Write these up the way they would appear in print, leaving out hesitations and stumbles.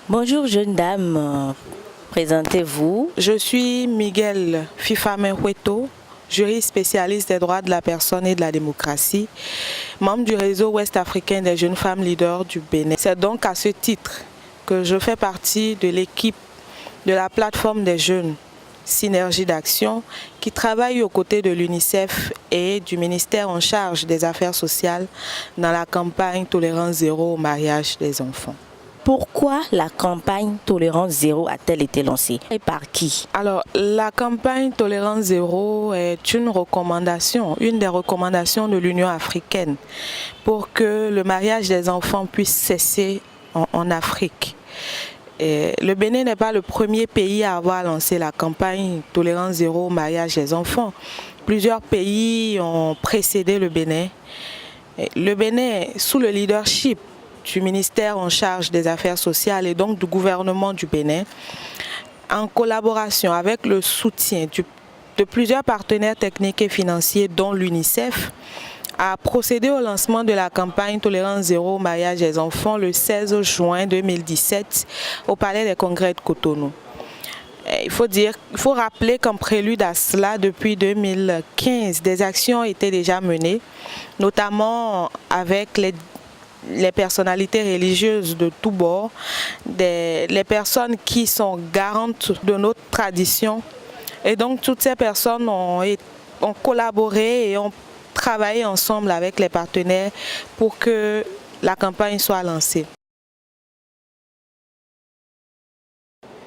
Bonjour jeune dame, présentez-vous. Je suis Miguel Fifame-Hueto, juriste spécialiste des droits de la personne et de la démocratie, membre du réseau ouest africain des jeunes femmes leaders du Bénin. C'est donc à ce titre que je fais partie de l'équipe de la plateforme des jeunes Synergie d'action qui travaille aux côtés de l'UNICEF et du ministère en charge des Affaires sociales dans la campagne Tolérance Zéro au mariage des enfants. Pourquoi la campagne Tolérance Zéro a-t-elle été lancée et par qui? Alors, la campagne Tolérance Zéro est une des recommandations de l'Union africaine pour que le mariage des enfants puisse cesser en Afrique. Et le Bénin n'est pas le premier pays à avoir lancé la campagne Tolérance Zéro au mariage des enfants. Plusieurs pays ont précédé le Bénin. Et le Bénin, sous le leadership du ministère en charge des Affaires sociales et donc du gouvernement du Bénin, en collaboration avec le soutien de plusieurs partenaires techniques et financiers dont l'UNICEF, a procédé au lancement de la campagne Tolérance Zéro au mariage des enfants le 16 juin 2017 au Palais des Congrès de Cotonou. Il faut rappeler qu'en prélude à cela, depuis 2015, des actions étaient déjà menées, notamment avec les personnalités religieuses de tous bords, les personnes qui sont garantes de notre tradition. Et donc toutes ces personnes ont collaboré et ont travaillé ensemble avec les partenaires pour que la campagne soit lancée.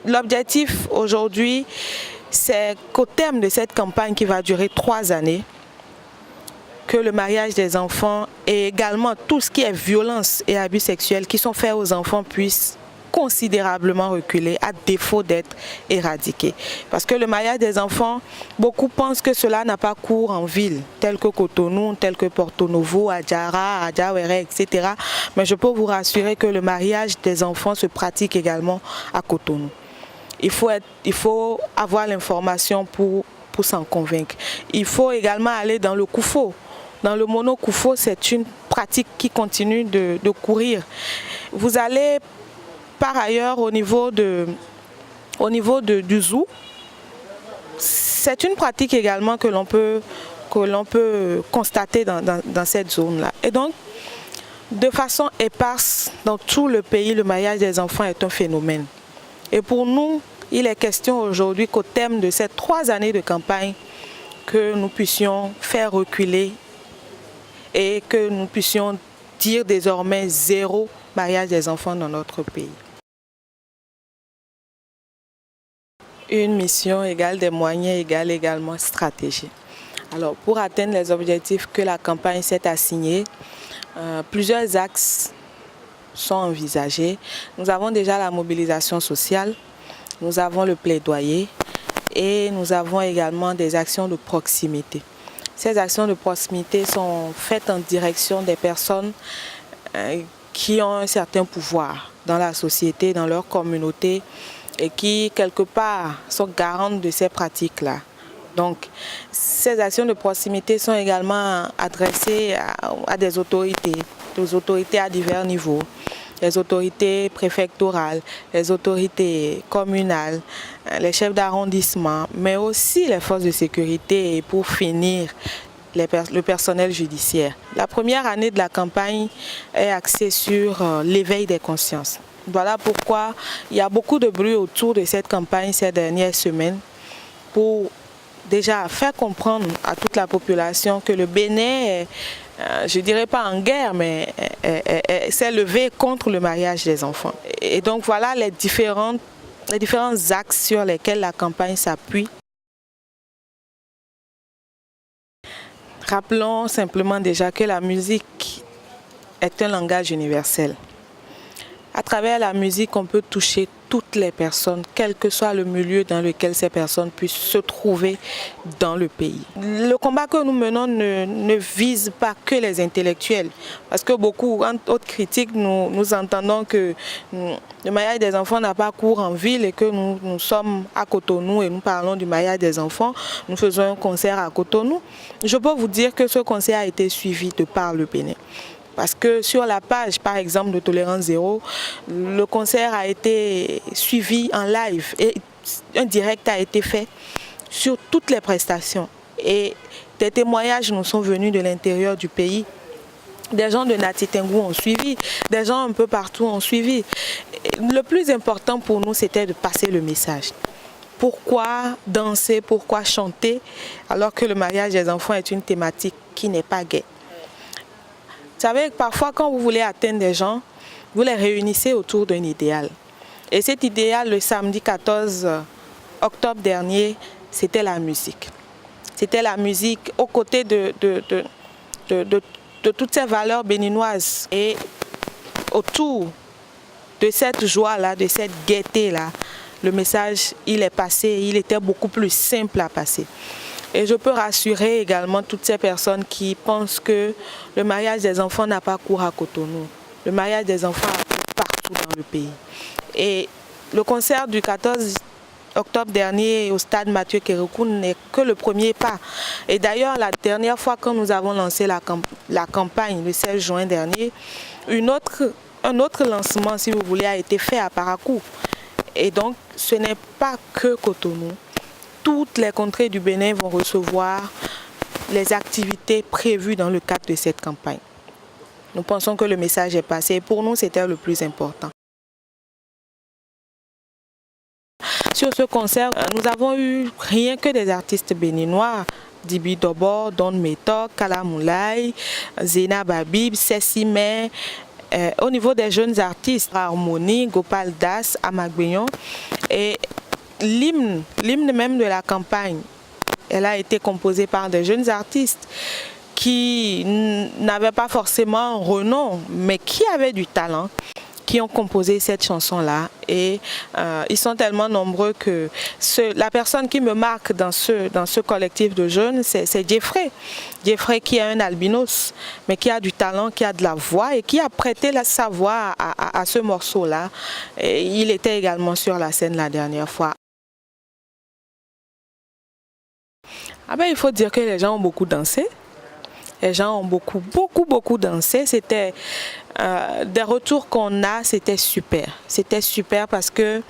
L'objectif aujourd'hui, c'est qu'au terme de cette campagne qui va durer 3 années, que le mariage des enfants et également tout ce qui est violence et abus sexuels qui sont faits aux enfants puissent considérablement reculer à défaut d'être éradiqués. Parce que le mariage des enfants, beaucoup pensent que cela n'a pas cours en ville, tel que Cotonou, tel que Porto Novo, Adjara, Adjawere, etc. Mais je peux vous rassurer que le mariage des enfants se pratique également à Cotonou. Il faut avoir l'information pour s'en convaincre. Il faut également aller dans le Koufo. Dans le mono-Koufo, c'est une pratique qui continue de courir. Vous allez par ailleurs au niveau du zoo. C'est une pratique également que l'on peut constater dans cette zone-là. Et donc, de façon éparse, dans tout le pays, le mariage des enfants est un phénomène. Et pour nous, il est question aujourd'hui qu'au terme de ces 3 années de campagne, que nous puissions faire reculer et que nous puissions dire désormais zéro mariage des enfants dans notre pays. Une mission égale des moyens égale également stratégie. Alors pour atteindre les objectifs que la campagne s'est assignés, plusieurs axes sont envisagés. Nous avons déjà la mobilisation sociale, nous avons le plaidoyer et nous avons également des actions de proximité. Ces actions de proximité sont faites en direction des personnes qui ont un certain pouvoir dans la société, dans leur communauté et qui, quelque part, sont garantes de ces pratiques-là. Donc, ces actions de proximité sont également adressées à des autorités à divers niveaux, les autorités préfectorales, les autorités communales, les chefs d'arrondissement, mais aussi les forces de sécurité et pour finir, le personnel judiciaire. La première année de la campagne est axée sur l'éveil des consciences. Voilà pourquoi il y a beaucoup de bruit autour de cette campagne ces dernières semaines pour déjà faire comprendre à toute la population que le Bénin est, je ne dirais pas en guerre, mais s'est levé contre le mariage des enfants. Et donc voilà les différents axes sur lesquels la campagne s'appuie. Rappelons simplement déjà que la musique est un langage universel. À travers la musique, on peut toucher toutes les personnes, quel que soit le milieu dans lequel ces personnes puissent se trouver dans le pays. Le combat que nous menons ne vise pas que les intellectuels, parce que beaucoup, en autres critiques, nous entendons que le mariage des enfants n'a pas cours en ville et que nous sommes à Cotonou et nous parlons du mariage des enfants. Nous faisons un concert à Cotonou. Je peux vous dire que ce concert a été suivi de par le Bénin. Parce que sur la page, par exemple, de Tolérance Zéro, le concert a été suivi en live et un direct a été fait sur toutes les prestations. Et des témoignages nous sont venus de l'intérieur du pays. Des gens de Nati Tengu ont suivi, des gens un peu partout ont suivi. Le plus important pour nous, c'était de passer le message. Pourquoi danser, pourquoi chanter, alors que le mariage des enfants est une thématique qui n'est pas gaie. Vous savez, parfois quand vous voulez atteindre des gens, vous les réunissez autour d'un idéal. Et cet idéal, le samedi 14 octobre dernier, c'était la musique. C'était la musique aux côtés de toutes ces valeurs béninoises. Et autour de cette joie-là, de cette gaieté-là, le message, il est passé, il était beaucoup plus simple à passer. Et je peux rassurer également toutes ces personnes qui pensent que le mariage des enfants n'a pas cours à Cotonou. Le mariage des enfants a cours partout dans le pays. Et le concert du 14 octobre dernier au stade Mathieu Kérékou n'est que le premier pas. Et d'ailleurs, la dernière fois quand nous avons lancé la campagne, le 16 juin dernier, un autre lancement, si vous voulez, a été fait à Parakou. Et donc, ce n'est pas que Cotonou. Toutes les contrées du Bénin vont recevoir les activités prévues dans le cadre de cette campagne. Nous pensons que le message est passé et pour nous, c'était le plus important. Sur ce concert, nous avons eu rien que des artistes béninois. Dibi Dobor, Don Metok, Kalamoulay, Zena Babib, Cécimé. Au niveau des jeunes artistes, Harmonie, Gopal Das, Amagbeyon. Et l'hymne même de la campagne, elle a été composée par des jeunes artistes qui n'avaient pas forcément un renom, mais qui avaient du talent, qui ont composé cette chanson-là. Et ils sont tellement nombreux que la personne qui me marque dans ce collectif de jeunes, c'est Jeffrey. Jeffrey qui est un albinos, mais qui a du talent, qui a de la voix et qui a prêté sa voix à ce morceau-là. Il était également sur la scène la dernière fois. Ah ben, il faut dire que les gens ont beaucoup dansé. Les gens ont beaucoup dansé. C'était des retours qu'on a, c'était super. C'était super parce que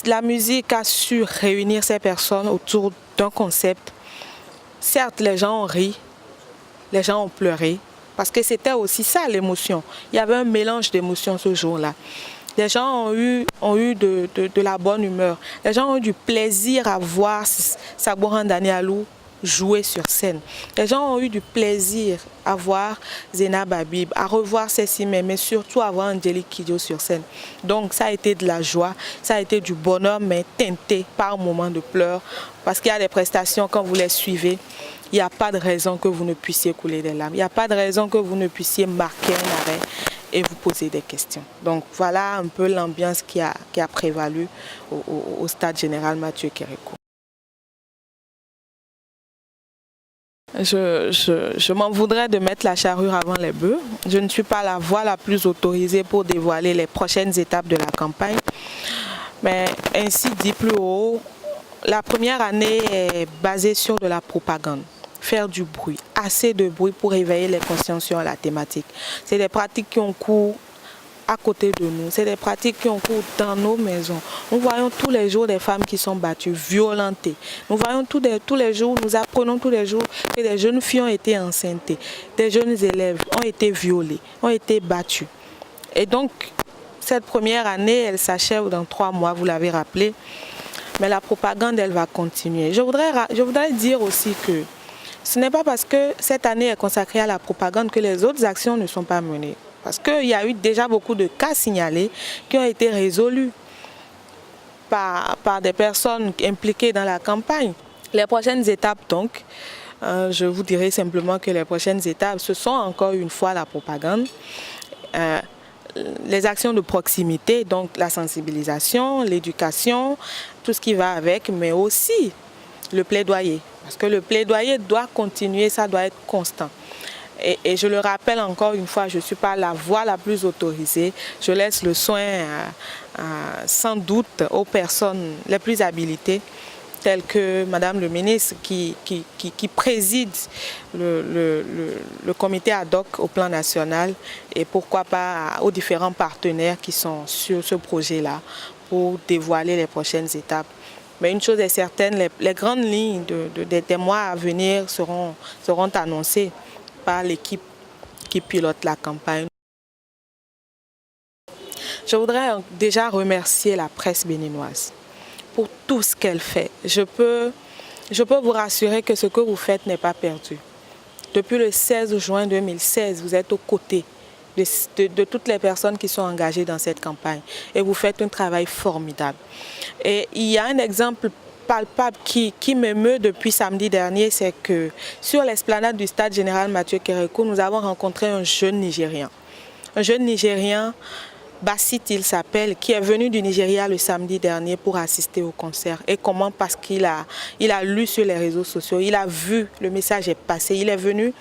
la musique a su réunir ces personnes autour d'un concept. Certes, les gens ont ri, les gens ont pleuré, parce que c'était aussi ça l'émotion. Il y avait un mélange d'émotions ce jour-là. Les gens ont eu de la bonne humeur. Les gens ont eu du plaisir à voir Saboran Danialou jouer sur scène. Les gens ont eu du plaisir à voir Zena Babib, à revoir Cécimé, mais surtout à voir Angélique Kidjo sur scène. Donc ça a été de la joie, ça a été du bonheur, mais teinté par moments de pleurs. Parce qu'il y a des prestations, quand vous les suivez, il n'y a pas de raison que vous ne puissiez couler des larmes. Il n'y a pas de raison que vous ne puissiez marquer un arrêt et vous poser des questions. Donc voilà un peu l'ambiance qui a prévalu au stade général Mathieu Kérékou. Je m'en voudrais de mettre la charrue avant les bœufs. Je ne suis pas la voix la plus autorisée pour dévoiler les prochaines étapes de la campagne. Mais ainsi dit plus haut, la première année est basée sur de la propagande. Faire du bruit, assez de bruit pour éveiller les consciences sur la thématique. C'est des pratiques qui ont cours à côté de nous, c'est des pratiques qui ont cours dans nos maisons. Nous voyons tous les jours des femmes qui sont battues, violentées. Nous voyons tous les jours, nous apprenons tous les jours que des jeunes filles ont été enceintes, des jeunes élèves ont été violés, ont été battus. Et donc, cette première année, elle s'achève dans 3 mois, vous l'avez rappelé. Mais la propagande, elle va continuer. Je voudrais dire aussi que ce n'est pas parce que cette année est consacrée à la propagande que les autres actions ne sont pas menées. Parce qu'il y a eu déjà beaucoup de cas signalés qui ont été résolus par des personnes impliquées dans la campagne. Les prochaines étapes, donc, je vous dirais simplement que les prochaines étapes, ce sont encore une fois la propagande. Les actions de proximité, donc la sensibilisation, l'éducation, tout ce qui va avec, mais aussi le plaidoyer. Parce que le plaidoyer doit continuer, ça doit être constant. Et je le rappelle encore une fois, je ne suis pas la voix la plus autorisée. Je laisse le soin sans doute aux personnes les plus habilitées tels que Madame le ministre qui préside le comité ad hoc au plan national et pourquoi pas aux différents partenaires qui sont sur ce projet-là pour dévoiler les prochaines étapes. Mais une chose est certaine, les grandes lignes des mois à venir seront annoncées par l'équipe qui pilote la campagne. Je voudrais déjà remercier la presse béninoise pour tout ce qu'elle fait. Je peux vous rassurer que ce que vous faites n'est pas perdu. Depuis le 16 juin 2016, vous êtes aux côtés de toutes les personnes qui sont engagées dans cette campagne et vous faites un travail formidable. Et il y a un exemple palpable qui m'émeut depuis samedi dernier, c'est que sur l'esplanade du stade général Mathieu Kérékou, nous avons rencontré un jeune Nigérian. Un jeune Nigérian, Bassit il s'appelle, qui est venu du Nigeria le samedi dernier pour assister au concert. Et comment? Parce qu'il a lu sur les réseaux sociaux, il a vu, le message est passé, il est venu.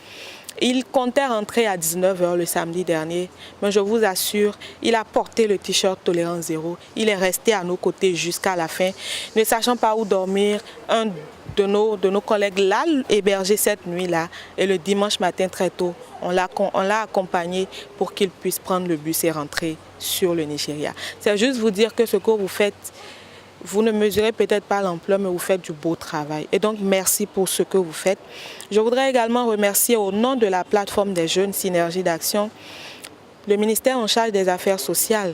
Il comptait rentrer à 19 h le samedi dernier, mais je vous assure, il a porté le t-shirt Tolérance Zéro. Il est resté à nos côtés jusqu'à la fin. Ne sachant pas où dormir, un de nos collègues l'a hébergé cette nuit-là. Et le dimanche matin très tôt, on l'a accompagné pour qu'il puisse prendre le bus et rentrer sur le Nigeria. C'est juste vous dire que ce que vous faites, vous ne mesurez peut-être pas l'ampleur, mais vous faites du beau travail. Et donc, merci pour ce que vous faites. Je voudrais également remercier au nom de la plateforme des jeunes Synergie d'Action, le ministère en charge des Affaires sociales,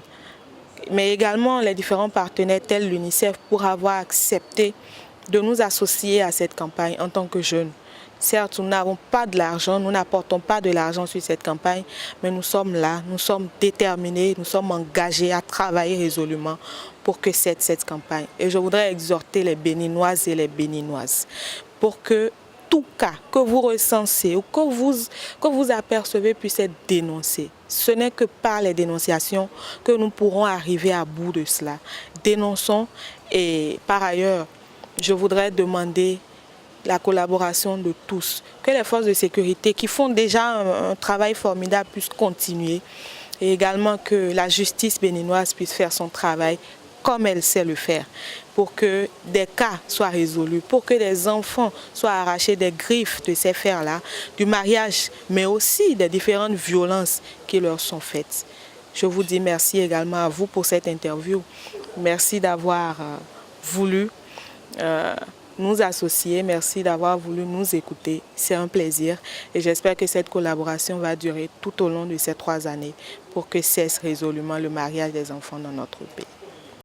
mais également les différents partenaires tels l'UNICEF pour avoir accepté de nous associer à cette campagne en tant que jeunes. Certes, nous n'avons pas de l'argent, nous n'apportons pas de l'argent sur cette campagne, mais nous sommes là, nous sommes déterminés, nous sommes engagés à travailler résolument pour que cette campagne. Et je voudrais exhorter les Béninoises et les Béninoises pour que tout cas que vous recensez ou que vous apercevez puisse être dénoncé. Ce n'est que par les dénonciations que nous pourrons arriver à bout de cela. Dénonçons et par ailleurs, je voudrais demander la collaboration de tous, que les forces de sécurité qui font déjà un travail formidable puissent continuer et également que la justice béninoise puisse faire son travail comme elle sait le faire pour que des cas soient résolus, pour que des enfants soient arrachés des griffes de ces fers-là, du mariage, mais aussi des différentes violences qui leur sont faites. Je vous dis merci également à vous pour cette interview. Merci d'avoir voulu nous associer, merci d'avoir voulu nous écouter. C'est un plaisir et j'espère que cette collaboration va durer tout au long de ces 3 années pour que cesse résolument le mariage des enfants dans notre pays.